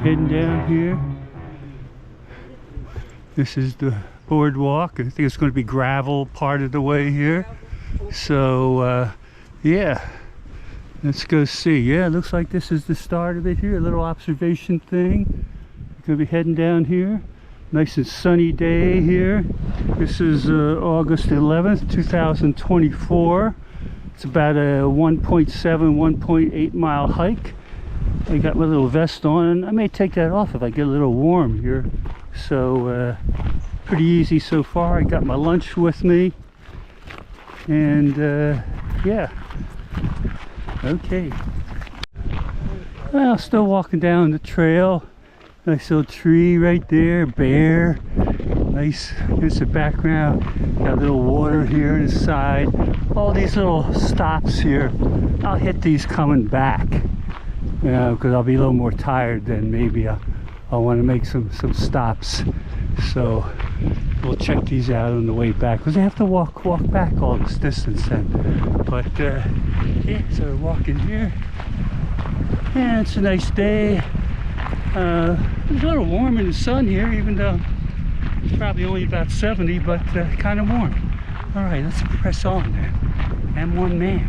heading down here. This is the boardwalk. I think it's going to be gravel part of the way here. So yeah, let's go see. Yeah, it looks like this is the start of it here. A little observation thing. Gonna be heading down here. Nice and sunny day here. This is August 11th, 2024. It's about a 1.7, 1.8 mile hike. I got my little vest on, and I may take that off if I get a little warm here. So pretty easy so far. I got my lunch with me, and yeah, okay. Well, still walking down the trail. Nice little tree right there, bear. Nice, there's the background. Got a little water here on the side. All these little stops here. I'll hit these coming back, you know, because I'll be a little more tired. Then maybe I want to make some stops. So we'll check these out on the way back, because I have to walk back all this distance then. But yeah, so we're walking here, and it's a nice day. It's a little warm in the sun here, even though it's probably only about 70, but kind of warm. All right, let's press on then. I'm one man.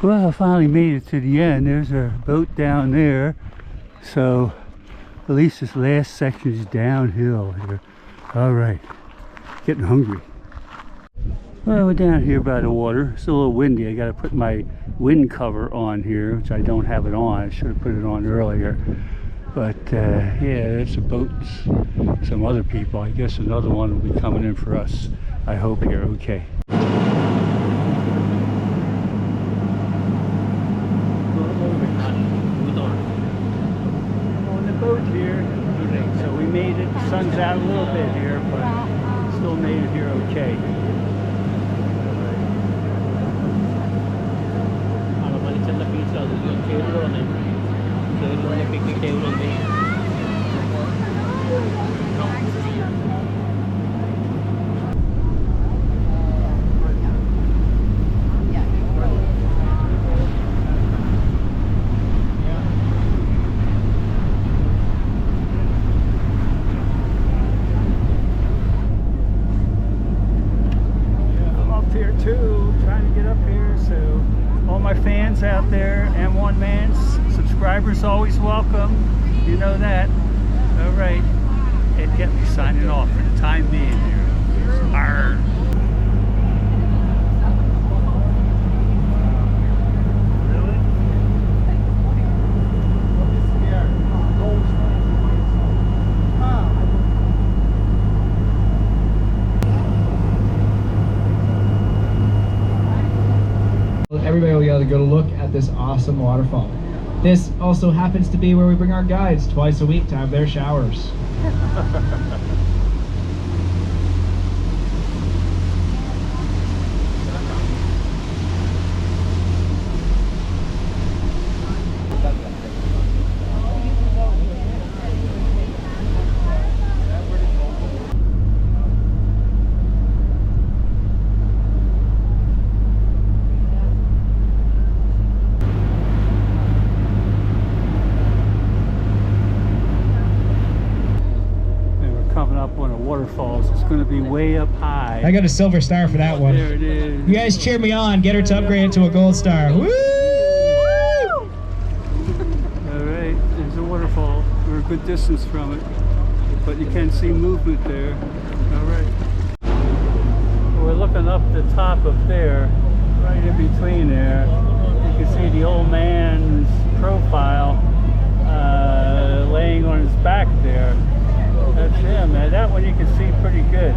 Well, I finally made it to the end. There's a boat down there. So at least this last section is downhill here. All right, getting hungry. Well, we're down here by the water. It's a little windy. I got to put my wind cover on here, which I don't have it on. I should have put it on earlier. But yeah, there's a boat, some other people. I guess another one will be coming in for us. I hope here. Okay. On the boat here. So we made it. The sun's out a little bit here, but still made it here okay. Out there, and one man's subscribers always welcome, you know that. All right, Ed get me signing off for the time being here. Arr. Everybody will be able to go to look at this awesome waterfall. This also happens to be where we bring our guides twice a week to have their showers. Waterfalls. It's going to be way up high. I got a silver star for that one. There it is. You guys cheer me on. Get her to upgrade it to a gold star. Woo! All right, there's a waterfall. We're a good distance from it, but you can see movement there. All right. We're looking up the top of there, right in between there. You can see the old man's profile laying on his back there. That's him, man. That one you can see pretty good.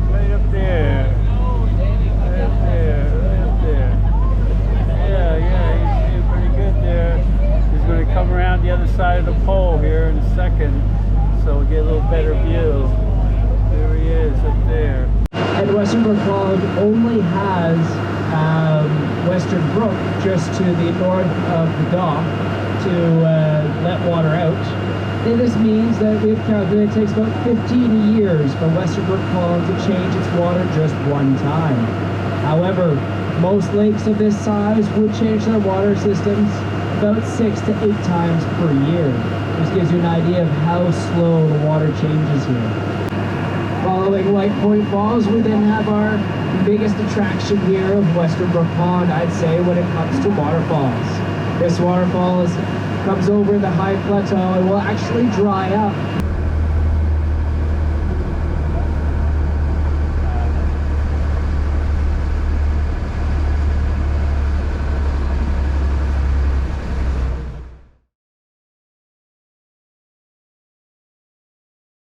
Right up there. Right up there. Right up there. Yeah, you can see it pretty good there. He's going to come around the other side of the pole here in a second, so we'll get a little better view. There he is up there. And Western Brook Pond only has Western Brook just to the north of the dock to let water out. And this means that we've calculated it takes about 15 years for Western Brook Pond to change its water just one time. However, most lakes of this size would change their water systems about 6 to 8 times per year. This gives you an idea of how slow the water changes here. Following White Point Falls, we then have our biggest attraction here of Western Brook Pond, I'd say, when it comes to waterfalls. This waterfall comes over the high plateau and will actually dry up